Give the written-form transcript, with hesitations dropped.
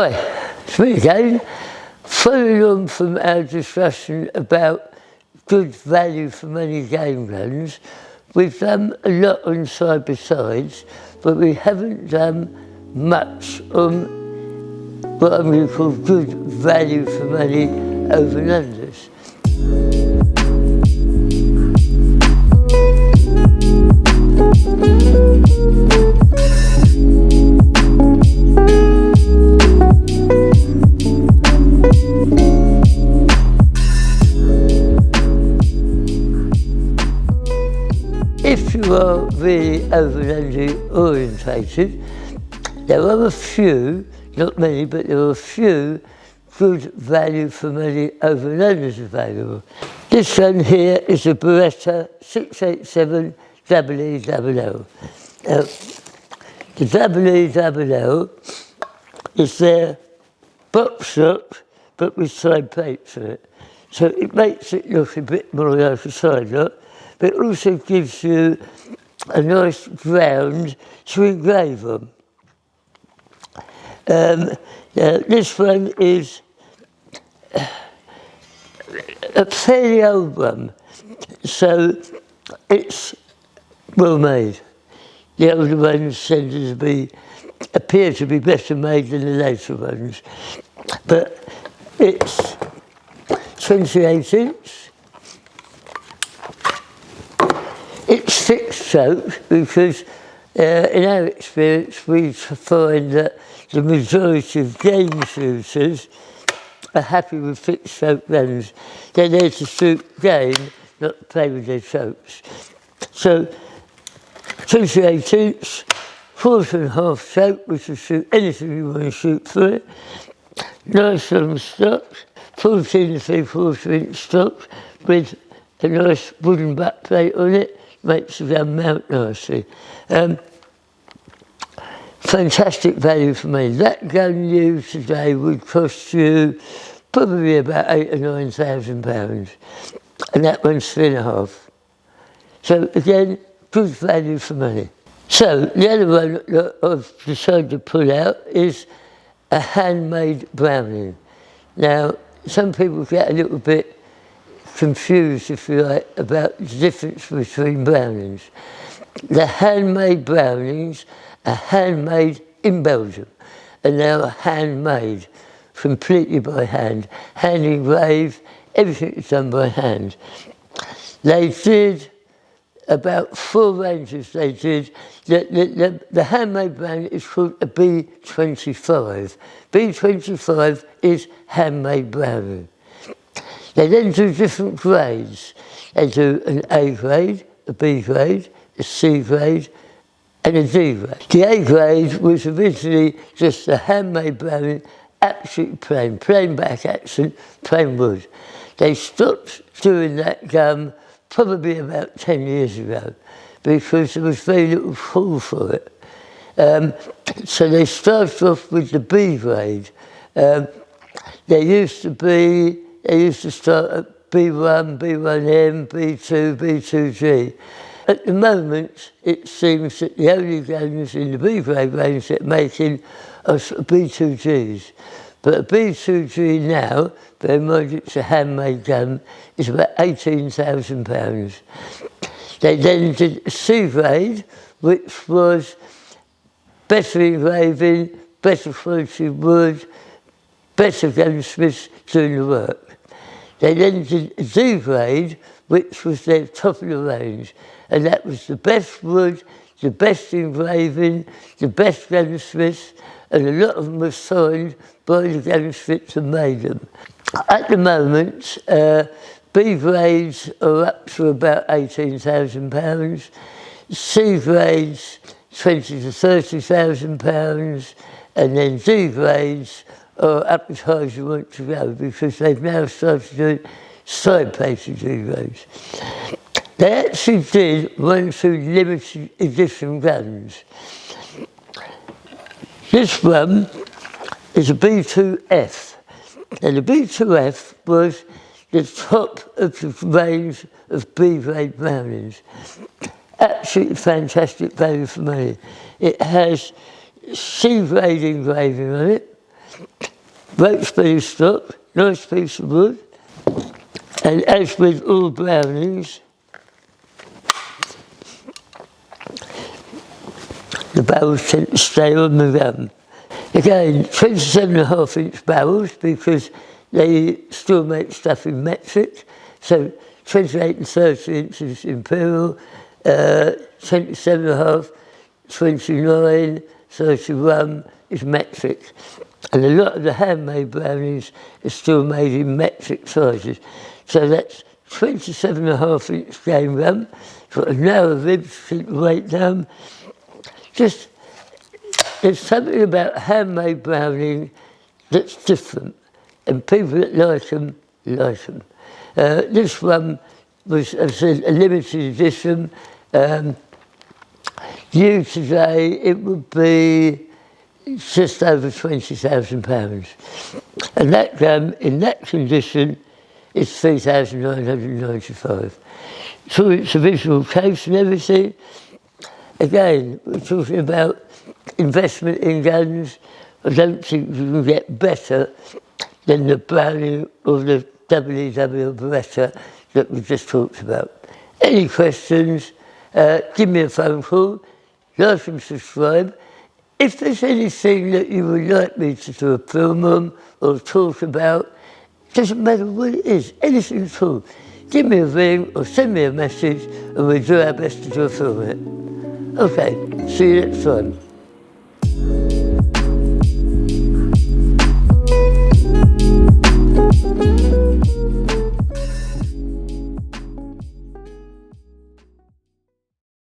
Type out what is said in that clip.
Hi, it's me again. Following on from our discussion about good value for money game guns, we've done a lot on side-by-sides, but we haven't done much on what I'm going to call good value for money over and unders. If you are really over and under orientated, there are a few, not many, but there are a few good value for money over and unders available. This one here is a Beretta 687 EELL. The EELL is their box lock, but with side plates on it. So it makes it look a bit more like a side lock, but it also gives you a nice ground to engrave on. This one is a fairly old one, so it's well made. The older ones tend to appear to be better made than the later ones, but it's 28 inch. It's fixed choke because in our experience we find that the majority of game shooters are happy with fixed choke guns. They're there to shoot game, not play with their chokes. So 28 inch, 4.5 choke, which will shoot anything you want to shoot for it. Nice long stock, 14 3/4 inch stock with a nice wooden back plate on it. Makes the gun mount nicely. Fantastic value for money. That gun new today would cost you probably about £8,000 or £9,000, and that one's 3.5. So again, good value for money. So the other one that I've decided to pull out is a Handmade Brownie. Now, some people get a little bit confused, if you like, about the difference between Brownings. The Handmade Brownings are handmade in Belgium, and they are handmade completely by hand, hand engraved, everything is done by hand. They did about 4 ranges. They did. The Handmade Brownie is called a B25. B25 is Handmade Brownie. They then do different grades. They do an A grade, a B grade, a C grade, and a D grade. The A grade was originally just a Handmade Brownie, absolutely plain back action, plain wood. They stopped doing that gum probably about 10 years ago because there was very little pull for it. So they started off with the B grade. They used to start at B1, B1M, B2, B2G. At the moment, it seems that the only guns in the B grade range that are making are B2Gs. But a B2G now, bear in mind it's a handmade gun, is about £18,000. They then did a C grade, which was better engraving, better quality wood, better gunsmiths doing the work. They then did a D grade, which was their top of the range, and that was the best wood, the best engraving, the best gunsmiths, and a lot of them were signed by the gunsmiths who made them. At the moment, B grades are up to about £18,000, C grades £20,000 to £30,000, and then D grades or up as high as you want to go, because they've now started doing side-plated D grades. They actually did one or two limited edition guns. This one is a B2F, and the B2F was the top of the range of B-grade Brownings. Absolutely fantastic value for money. It has C-grade engraving on it, great speed stock, nice piece of wood. And as with all brownies, the barrels tend to stay on the rum. Again, 27.5-inch barrels because they still make stuff in metric. So 28 and 30 inches imperial, 27.5, 29, 31 is metric. And a lot of the handmade brownies are still made in metric sizes. So that's 27.5-inch game rum, got a narrow rib to keep the weight down. Just, there's something about handmade browning that's different, and people that like them, like them. This one was, as I said, a limited edition. New today, it would be just over £20,000. And that gun, in that condition, is £3,995. So its original case and everything. Again, we're talking about investment in guns. I don't think you can get better than the Brownie or the WW Beretta that we just talked about. Any questions, give me a phone call, like and subscribe. If there's anything that you would like me to do a film on or talk about, doesn't matter what it is, anything at all, give me a ring or send me a message and we'll do our best to do a film on it. Okay, see you next time.